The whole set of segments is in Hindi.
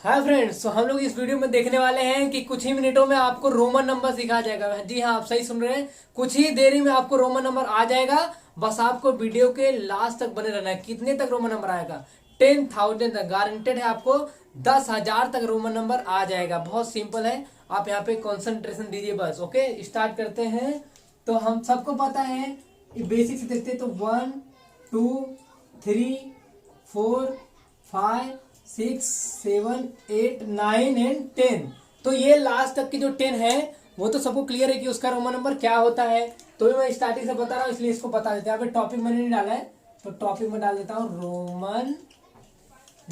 हाय फ्रेंड्स, तो हम लोग इस वीडियो में देखने वाले हैं कि कुछ ही मिनटों में आपको रोमन नंबर सिखाया जाएगा। जी हाँ, आप सही सुन रहे हैं। कुछ ही देरी में आपको रोमन नंबर आ जाएगा। बस आपको वीडियो के लास्ट तक बने रहना है। कितने तक रोमन नंबर आएगा? 10,000 तक गारंटेड है। आपको 10,000 तक रोमन नंबर आ जाएगा। बहुत सिंपल है, आप यहाँ पे कॉन्सेंट्रेशन दीजिए बस। ओके, स्टार्ट करते हैं। तो हम सबको पता है, बेसिक से देखते हैं। तो 1 2 3 4 5 6 7 8 9 एंड 10। तो ये लास्ट तक की जो 10 है वो तो सबको क्लियर है कि उसका रोमन नंबर क्या होता है। तो ये मैं स्टार्टिंग से बता रहा हूँ, इसलिए इसको बता देते हैं। यहाँ पे टॉपिक मैंने नहीं डाला है, तो टॉपिक में डाल देता हूँ Roman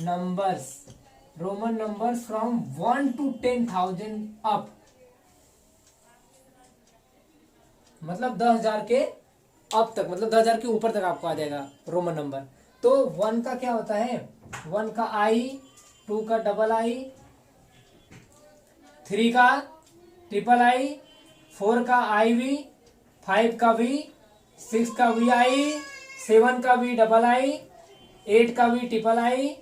numbers. Roman numbers from 1 to 10,000 up, मतलब 10,000 के अब तक, मतलब 10,000 के ऊपर तक आपको आ जाएगा रोमन नंबर। तो 1 का क्या होता है? 1 का आई, 2 का डबल आई, 3 का ट्रिपल आई, 4 का आई वी, 5 का वी, 6 का वी आई, 7 का वी डबल आई, 8 का वी ट्रिपल आई,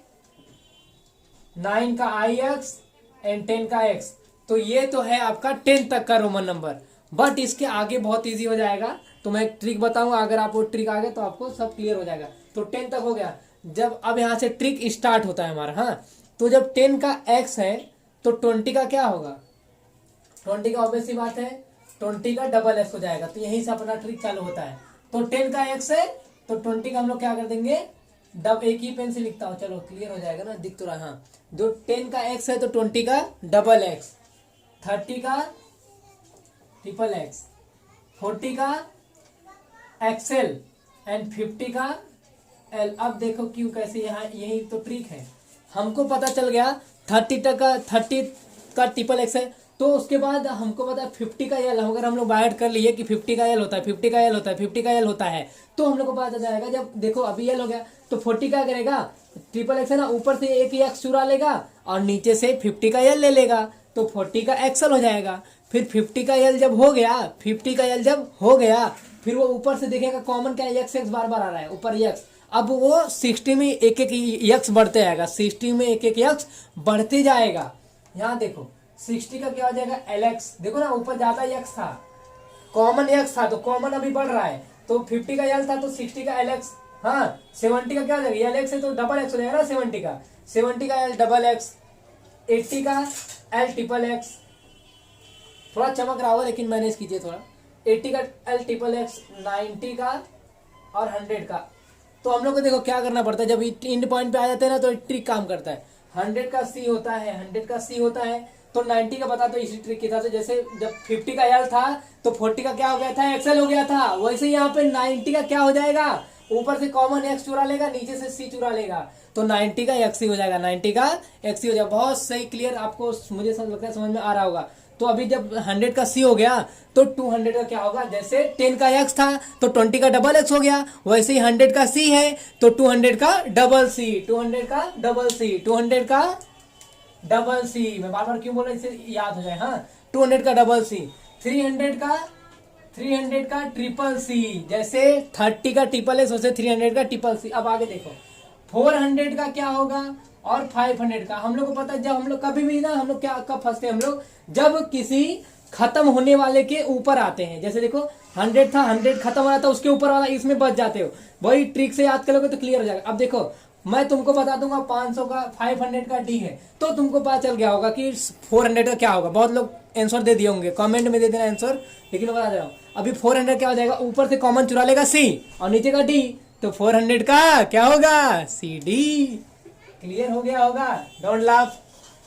9 का आई एक्स एंड 10 का एक्स। तो ये तो है आपका 10 तक का रोमन नंबर। बट इसके आगे बहुत इजी हो जाएगा। तो मैं एक ट्रिक बताऊंगा, अगर आप वो ट्रिक आ गए तो आपको सब क्लियर हो जाएगा। तो 10 तक हो गया। जब अब यहां से ट्रिक स्टार्ट होता है हमारा। हाँ, तो जब 10 का एक्स है तो 20 का क्या होगा? 20 का ऑब्वियस सी बात है, 20 का डबल एक्स हो जाएगा। तो यहीं से अपना ट्रिक चालू होता है। तो 10 का एक्स है तो 20 का हम लोग क्या कर देंगे? डब एक ही पेन से लिखता हूं, चलो क्लियर हो जाएगा ना, दिख तो रहा। हाँ, जो 10 का एक्स है तो 20 का डबल एक्स, 30 का ट्रिपल एक्स, 40 का एक्सएल एंड 50 का एल। अब देखो क्यों, कैसे, यहाँ यही तो ट्रिक है। हमको पता चल गया 30 का ट्रिपल एक्स है, तो उसके बाद हमको पता है 50 का एल। अगर हम लोग बाहर कर लिए कि 50 का एल होता है, 50 का एल होता है, 50 का एल होता है, तो हम लोग को पता चल जाएगा। जब देखो अभी एल हो गया तो 40 क्या करेगा? ट्रिपल एक्स है ना, ऊपर से एक ही एक्स चुरा लेगा और नीचे से 50 का एल ले लेगा, तो 40 का एक्सएल हो जाएगा। फिर 50 का एल जब हो गया, 50 का एल जब हो गया, फिर वो ऊपर से देखेगा कॉमन क्या है, एक्स एक्स बार बार आ रहा है ऊपर एक्स। अब वो 60 में एक एक यक्स बढ़ते आएगा, 60 में एक एक यक्स बढ़ते जाएगा। यहाँ देखो 60 का क्या हो जाएगा? L x. देखो ना, ऊपर ज्यादा यक्स था, कॉमन एक्स था, तो कॉमन अभी बढ़ रहा है। तो 50 का एल था तो 60 का एल एक्स। हाँ, 70 का क्या हो जाएगा? एल एक्स है तो डबल एक्स हो जाएगा ना 70 का। 70 का एल डबल एक्स, 80 का एल ट्रिपल एक्स। थोड़ा चमक रहा होगा लेकिन मैनेज कीजिए थोड़ा। 80 का एल ट्रिपल एक्स, 90 का और 100 का। तो हम लोग को देखो क्या करना पड़ता है, जब इंड पॉइंट पे आ जाते हैं ना तो ट्रिक काम करता है। 100 का सी होता है, 100 का सी होता है, तो 90 का बता तो इसी ट्रिक के था। तो जैसे जब 50 का एल था तो 40 का क्या हो गया था? एक्सएल हो गया था। वैसे ही यहाँ पे 90 का क्या हो जाएगा? ऊपर से कॉमन एक्स चुरा लेगा, नीचे से सी चुरा लेगा, तो 90 का एक्स हो जाएगा, 90 का एक्स हो जाएगा। बहुत सही, क्लियर, आपको मुझे समझ लगता है समझ में आ रहा होगा। तो अभी जब 100 का सी हो गया तो 200 का क्या होगा? जैसे 10 का एक्स था तो 20 का डबल एक्स हो गया, वैसे ही 100 का सी है तो 200 का डबल सी, 200 का डबल सी, 200 का डबल सी। मैं बार बार क्यों बोल रहा हूं, इससे याद हो जाए। हाँ, 200 का डबल सी, 300 का ट्रिपल सी। जैसे 30 का ट्रिपल एक्स वैसे 300 का ट्रिपल सी। अब आगे देखो 400 का क्या होगा और 500 का। हम लोग को पता है, जब हम लोग कभी भी ना, हम लोग क्या कब फंसते हैं हम लोग? जब किसी खत्म होने वाले के ऊपर आते हैं। जैसे देखो 100 था, 100 खत्म हो रहा था, उसके ऊपर वाला इसमें बच जाते हो। वही ट्रिक से याद करोगे तो क्लियर हो जाएगा। अब देखो मैं तुमको बता दूंगा 500 का 500 का डी है, तो तुमको पता चल गया होगा कि 400 का क्या होगा। बहुत लोग आंसर दे दिए होंगे, कमेंट में दे देना आंसर, लेकिन बता दे रहा हूँ। अभी 400 क्या हो जाएगा? ऊपर से कॉमन चुरा लेगा सी और नीचे का डी, तो 400 का क्या होगा? C D. क्लियर हो गया होगा, डोंट लाफ,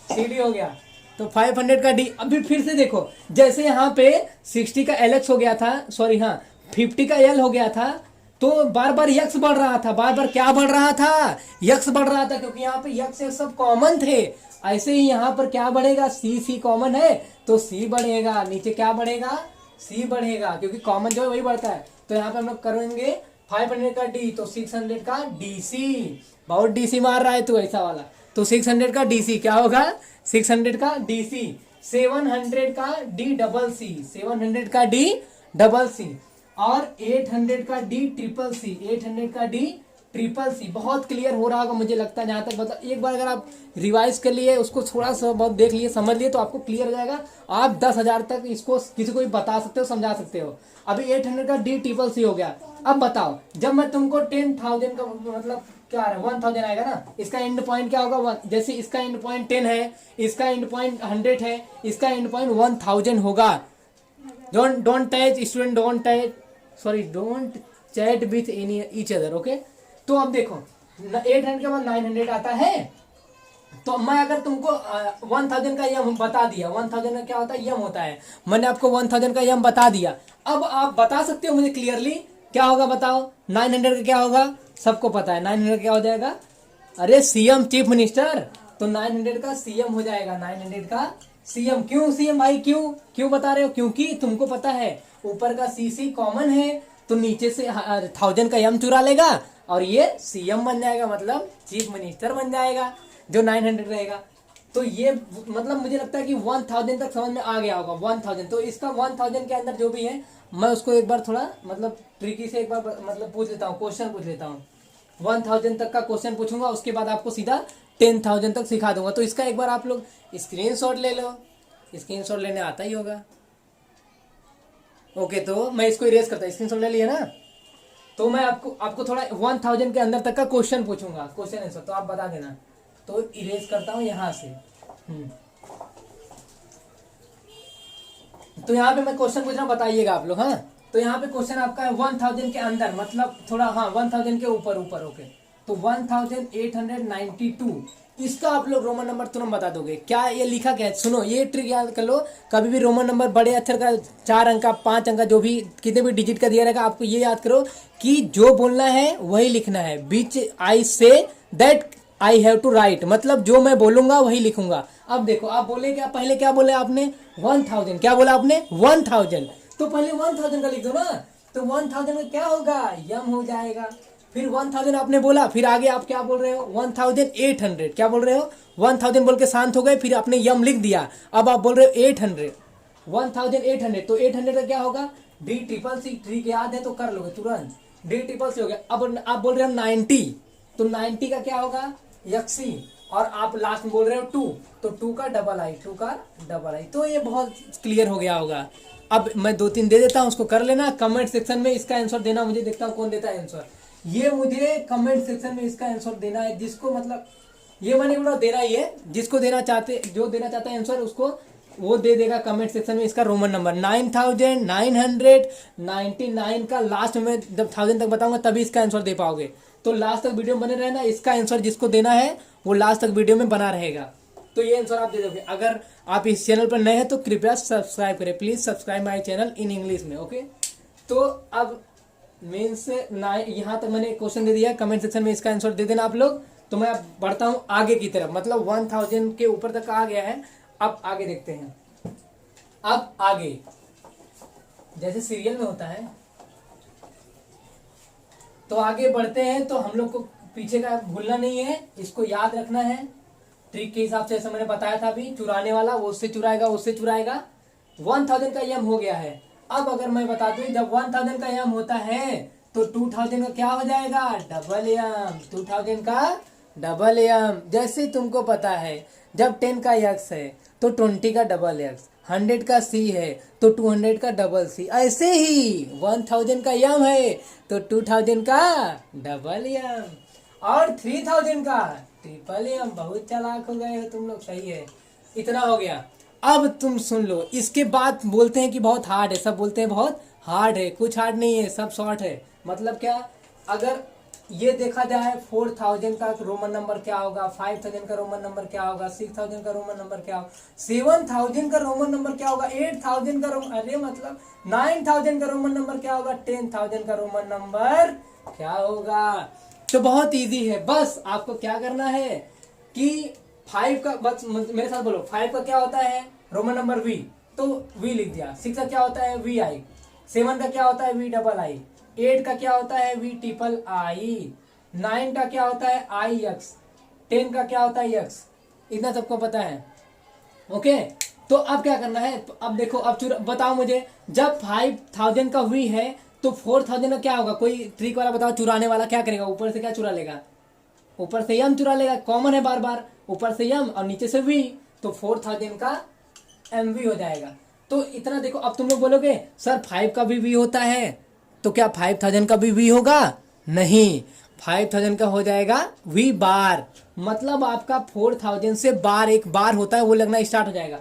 सी डी हो गया। तो 500 का डी। अभी फिर से देखो, जैसे यहाँ पे 60 का एल एक्स हो गया था, सॉरी हाँ 50 का एल हो गया था, तो बार बार यक्स बढ़ रहा था। बार बार क्या बढ़ रहा था? यक्स बढ़ रहा था, क्योंकि यहाँ पे यक्स एक्स सब कॉमन थे। ऐसे ही यहाँ पर क्या बढ़ेगा? सी, सी कॉमन है तो सी बढ़ेगा, नीचे क्या बढ़ेगा? सी बढ़ेगा, क्योंकि कॉमन जो है वही बढ़ता है। तो यहाँ पे हम लोग करेंगे 500 का डी, तो 600 का डीसी। बहुत डीसी मार रहा है तू ऐसा वाला। तो 600 का डीसी क्या होगा? 600 का डीसी। 700 का डी डबल सी, 700 का डी डबल सी। और 800 का डी ट्रिपल सी, 800 का डी ट्रिपल सी। बहुत क्लियर हो रहा होगा मुझे लगता है, जहां तक मतलब एक बार अगर आप रिवाइज कर लिए, उसको थोड़ा सा बहुत देख लिए, समझ लिए, तो आपको क्लियर हो जाएगा। आप 10,000 तक इसको किसी को भी बता सकते हो, समझा सकते हो। अभी 800 का डी ट्रिपल सी हो गया। अब बताओ, जब मैं तुमको 10,000 का मतलब क्या है 1000 आएगा ना, इसका एंड पॉइंट क्या होगा, जैसे इसका एंड पॉइंट 10 है, इसका एंड पॉइंट 100 है, इसका एंड पॉइंट 1000 होगा। Don't touch student, don't chat with any each other, okay. तो अब देखो 800 के बाद 900 आता है। तो मैं अगर तुमको 1000 का यम बता दिया, 1000 का क्या होता है, यम होता है, मैंने आपको 1000 का यम बता दिया। अब आप बता सकते हो मुझे क्लियरली क्या होगा, बताओ 900 का क्या होगा, सबको पता है 900 क्या हो जाएगा, अरे सीएम, चीफ मिनिस्टर। तो 900 का सीएम हो जाएगा, 900 का सीएम। क्यों सीएम भाई, क्यों क्यों बता रहे हो, क्योंकि तुमको पता है ऊपर का सीसी कॉमन है, तो नीचे से 1000 का यम चुरा लेगा और ये सीएम बन जाएगा, मतलब चीफ मिनिस्टर बन जाएगा, जो 900 रहेगा। तो ये मतलब मुझे लगता है कि 1000 तक समझ में आ गया होगा। 1000, तो इसका 1000 के अंदर जो भी है, मैं उसको एक बार थोड़ा मतलब ट्रिकी से एक बार मतलब पूछ लेता हूँ, क्वेश्चन पूछ लेता हूँ। 1000 तक का क्वेश्चन पूछूंगा, उसके बाद आपको सीधा 10,000 तक सिखा दूंगा। तो इसका एक बार आप लोग स्क्रीनशॉट ले लो, स्क्रीनशॉट लेने आता ही होगा। ओके, तो मैं इसको इरेज करता हूँ, स्क्रीनशॉट ले लिया ना। तो मैं आपको थोड़ा 1000 के अंदर तक का क्वेश्चन पूछूंगा, क्वेश्चन आंसर, तो आप बता देना। तो इरेज करता हूं यहां से। तो यहाँ पे मैं क्वेश्चन पूछ रहा हूँ, बताइएगा आप लोग। हाँ, तो यहाँ पे क्वेश्चन आपका है 1000 के अंदर, मतलब थोड़ा 1000 के ऊपर ऊपर, ओके। तो 1892, इसका आप लोग रोमन नंबर तुरंत बता दोगे, क्या ये लिखा क्या है। सुनो, ये ट्रिक याद कर लो, कभी भी रोमन नंबर बड़े अक्षर का 4 अंक का 5 अंक का जो भी कितने भी डिजिट का दिया रहेगा, आपको ये याद करो कि जो बोलना है वही लिखना है। बीच I say that I have to write, मतलब जो मैं बोलूंगा वही लिखूंगा। अब देखो, आप बोले क्या, पहले क्या बोले आपने, 1000, क्या बोला आपने 1000, तो पहले 1000 का लिख दो ना। तो 1000 का क्या होगा, यम हो जाएगा। फिर 1000 आपने बोला, फिर आगे आप क्या बोल रहे हो, 1800, क्या बोल रहे हो, 1000 बोल के शांत हो गए, फिर आपने यम लिख दिया। अब आप बोल रहे हो 800, 1800, तो 800 का क्या होगा, डी ट्रिपल सी। ट्रिक याद है तो कर लोगे तुरंत, डी ट्रिपल सी हो गया। अब आप बोल रहे हो 90, तो 90 का क्या होगा, यक्सी, और आप लास्ट में बोल रहे हो 2, तो 2 का डबल आई, 2 का डबल आई। तो ये बहुत क्लियर हो गया होगा। अब मैं 2-3 दे देता हूं, उसको कर लेना। कमेंट सेक्शन में इसका आंसर देना, मुझे देखता हूं कौन देता है आंसर। ये मुझे कमेंट सेक्शन में इसका आंसर देना है, जिसको मतलब ये मैंने बोला देना ही है, जिसको देना चाहते, जो देना चाहता है आंसर, उसको वो दे देगा कमेंट सेक्शन में इसका रोमन नंबर 9999 का लास्ट में जब 1000 तक बताऊंगा तभी इसका आंसर दे पाओगे। तो लास्ट तक वीडियो में बने रहना, इसका आंसर जिसको देना है वो लास्ट तक वीडियो में बना रहेगा। तो ये आंसर आप दे दोगे। अगर आप इस चैनल पर नए हैं तो कृपया सब्सक्राइब करें, please subscribe my channel in English में, ओके। तो अब मीन्स यहाँ तक मैंने क्वेश्चन दे दिया, कमेंट सेक्शन में इसका आंसर दे देना आप लोग। तो मैं अब बढ़ता हूँ आगे की तरफ, मतलब 1000 के ऊपर तक आ गया है। अब आगे देखते हैं। अब आगे जैसे सीरियल में होता है, तो आगे बढ़ते हैं। तो हम लोग को पीछे का भूलना नहीं है, इसको याद रखना है। ट्रिक के हिसाब से ऐसा मैंने बताया था अभी, चुराने वाला वो उससे चुराएगा, उससे चुराएगा। 1000 का यम हो गया है। अब अगर मैं बता दूं, जब 1000 का यम होता है तो 2000 का क्या हो जाएगा, डबल यम। 2000 का डबल यम। जैसे तुमको पता है जब 10 का यक्स है तो 20 का डबल यक्स, 100 का सी है तो 200 का डबल सी, ऐसे ही 1000 का यम है तो 2000 का डबल यम, और 3000 का ट्रिपल यम। बहुत चालाक हो गए हो तुम लोग, सही है। इतना हो गया। अब तुम सुन लो, इसके बाद बोलते हैं कि बहुत हार्ड है, सब बोलते हैं बहुत हार्ड है, कुछ हार्ड नहीं है, सब शॉर्ट है। मतलब क्या, अगर ये देखा जाए 4000 का रोमन नंबर क्या होगा, 5000 का रोमन नंबर क्या होगा, 6000 का रोमन नंबर क्या होगा, 7000 का रोमन नंबर क्या होगा, 8000 का रोमन, अरे मतलब 9000 का रोमन नंबर क्या होगा, 10000 का रोमन नंबर क्या होगा। तो बहुत इजी है, बस आपको क्या करना है कि 5 का, बस मेरे साथ बोलो, 5 का क्या होता है रोमन नंबर वी, तो वी लिख दिया। 6 का क्या होता है वी आई, 7 का क्या होता है वी डबल आई, 8 का क्या होता है वी ट्रिपल आई, 9 का क्या होता है आई एक्स, 10 का क्या होता है एक्स। इतना सबको पता है, ओके। तो अब क्या करना है, तो अब देखो, अब बताओ मुझे, जब 5000 का वी है तो 4000 का क्या होगा, कोई ट्रिक वाला बताओ, चुराने वाला क्या करेगा, ऊपर से क्या चुरा लेगा, ऊपर से यम चुरा लेगा, कॉमन है बार बार, ऊपर से यम और नीचे से वी, तो 4000 का MV हो जाएगा। तो इतना देखो। अब तुम लोग बोलोगे सर 5 का भी वी होता है, तो क्या 5000 का भी वी होगा, नहीं, 5000 का हो जाएगा वी बार, मतलब आपका 4000 से बार, एक बार होता है वो लगना स्टार्ट हो जाएगा।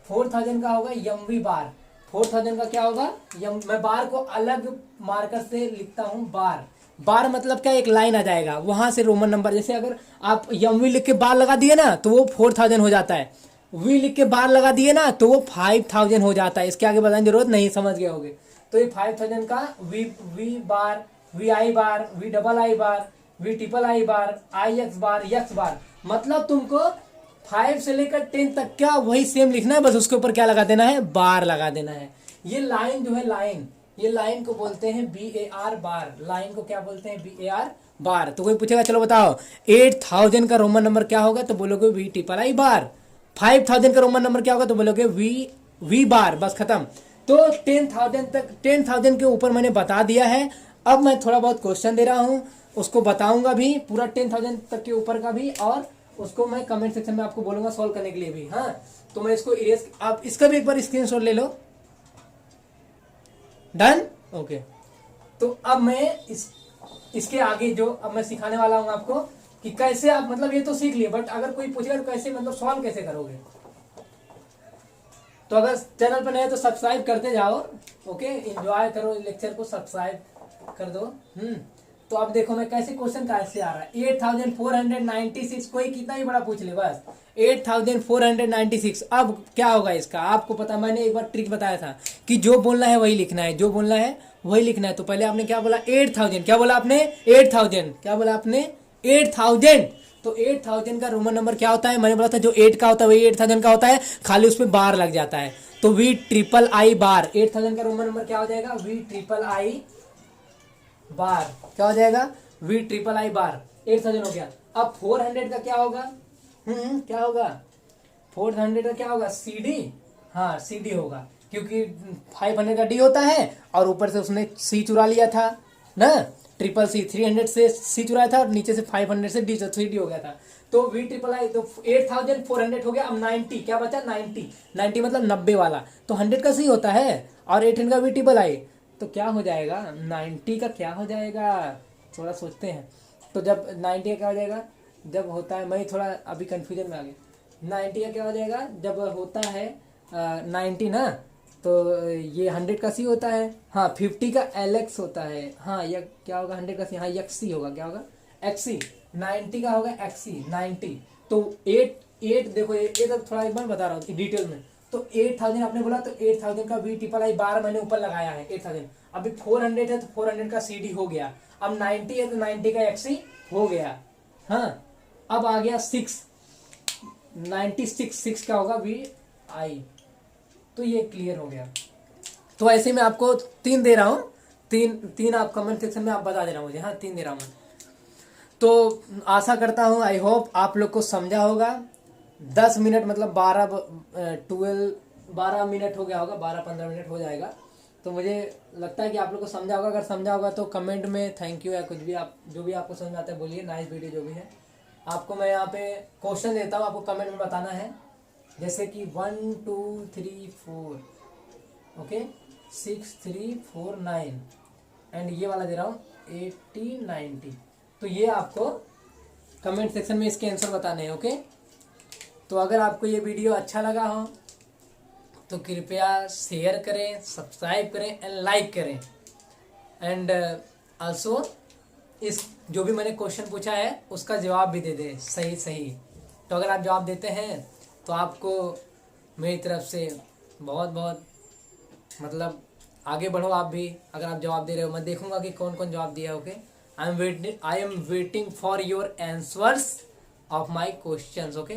4000 का होगा MV बार, 4000 का क्या होगा मैं बार को अलग मार्कर से लिखता हूं, बार, बार मतलब क्या, एक लाइन आ जाएगा, वहां से रोमन नंबर, जैसे अगर आप MV लिख के बार लगा दिए ना तो वो 4000 हो जाता है, वी लिख के बार लगा दिए ना तो वो 5000 हो जाता है। इसके आगे बताने की जरूरत नहीं, समझ गए होगे। तो ये 5000 का V bar, V I bar, V double I bar, V triple I bar, I X bar, X bar, मतलब तुमको 5 से लेकर 10 तक क्या वही सेम लिखना है, बस उसके ऊपर क्या लगा देना है, बार लगा देना है। ये लाइन जो है, लाइन, ये लाइन को बोलते हैं BAR बार, लाइन को क्या बोलते हैं, BAR बार। तो कोई पूछेगा चलो बताओ 8000 का रोमन नंबर क्या होगा, तो बोलोगे वी ट्रिपल आई बार। 5000 का रोमन नंबर क्या होगा, तो बोलोगे वी बार, बस खत्म। तो 10,000 तक, 10,000 के ऊपर मैंने बता दिया है। अब मैं थोड़ा बहुत क्वेश्चन दे रहा हूं, उसको बताऊंगा भी, पूरा 10,000 तक के ऊपर का भी, और उसको मैं कमेंट सेक्शन में आपको बोलूंगा सॉल्व करने के लिए भी। हाँ, तो मैं इसको इरेज, आप इसका भी एक बार स्क्रीनशॉट ले लो। Done, okay. तो अब मैं इसके आगे जो अब मैं सिखाने वाला हूं आपको कि कैसे आप, मतलब ये तो सीख लिए, बट अगर कोई पूछेगा तो कैसे, मतलब सॉल्व कैसे करोगे। तो अगर चैनल पर नए तो सब्सक्राइब करते जाओ, ओके, एंजॉय करो लेक्चर को, सब्सक्राइब कर दो। तो अब देखो मैं कैसे क्वेश्चन कैसे आ रहा है। 8496, कोई कितना ही बड़ा पूछ ले, बस 8496। अब क्या होगा इसका, आपको पता, मैंने एक बार ट्रिक बताया था कि जो बोलना है वही लिखना है, जो बोलना है वही लिखना है। तो पहले आपने क्या बोला, 8000, क्या बोला आपने, 8000, क्या बोला आपने, 8000। तो 8000 का रोमन नंबर क्या होता है, मैंने बोला था जो 8 का होता है वही 8000 का होता है, खाली उसमें बार लग जाता है। तो वी ट्रिपल आई बार, 8000 का रोमन नंबर क्या हो जाएगा, वी ट्रिपल आई बार, क्या हो जाएगा, वी ट्रिपल आई बार, 8000 हो गया। अब 400 का क्या होगा, क्या होगा, 400 का क्या होगा, CD, हाँ CD होगा, क्योंकि 500 का D होता है और ऊपर से उसने C चुरा लिया था ना, ट्रिपल C, 300 से C चुराया था और नीचे से 500 से D, 3D हो गया था। तो वी ट्रिपल आई, तो 8400 हो गया। अब 90 क्या बचा, 90 मतलब 90 वाला, तो 100 का C होता है और 800 का वी ट्रिपल आई, तो क्या हो जाएगा, 90 का क्या हो जाएगा, थोड़ा सोचते हैं। तो जब 90 का क्या हो जाएगा, जब होता है, मैं थोड़ा अभी कंफ्यूजन में आ गया, 90 का क्या हो जाएगा, जब होता है 90 ना, तो ये 100 का C होता है, हाँ 50 का LX होता है, हाँ ये क्या होगा, 100 का C, हाँ XC होगा, क्या होगा, XC, 90 का होगा XC, 90। तो 8 देखो, ये तो थोड़ा एक बार बता रहा हूँ डिटेल में। तो 8000 आपने बोला, तो 8000 का वी ट्रिपल आई बार मैंने ऊपर लगाया है 8000। अभी 400 है तो 400 का CD हो गया। अब 90 है तो 90 का XC हो गया। हाँ, अब आ गया 96 का होगा वी आई, तो ये क्लियर हो गया। तो ऐसे मैं आपको 3 दे रहा हूँ, तीन आप कमेंट सेक्शन में आप बता देना मुझे, हाँ 3 दे रहा हूँ मैं। तो आशा करता हूँ, आई होप आप लोग को समझा होगा। 10 मिनट मतलब 12 मिनट हो गया होगा, 12-15 मिनट हो जाएगा। तो मुझे लगता है कि आप लोग को समझा होगा। अगर समझा होगा तो कमेंट में थैंक यू या कुछ भी, आप जो भी आपको समझ आता है बोलिए, नाइस वीडियो जो भी है। आपको मैं यहाँ पे क्वेश्चन देता हूँ, आपको कमेंट में बताना है, जैसे कि 1 2 3 4, ओके, 6 3 4 9, एंड ये वाला दे रहा हूँ 80 90। तो ये आपको कमेंट सेक्शन में इसके आंसर बताने हैं, ओके। तो अगर आपको ये वीडियो अच्छा लगा हो तो कृपया शेयर करें, सब्सक्राइब करें एंड लाइक करें। एंड आल्सो इस जो भी मैंने क्वेश्चन पूछा है उसका जवाब भी दे दें सही। तो अगर आप जवाब देते हैं तो आपको मेरी तरफ से बहुत बहुत, मतलब आगे बढ़ो आप भी। अगर आप जवाब दे रहे हो, मैं देखूंगा कि कौन कौन जवाब दिया है, okay. I am waiting for your answers of my questions, okay.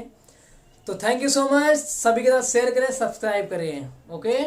तो थैंक यू सो मच, सभी के साथ शेयर करें, सब्सक्राइब करें, ओके।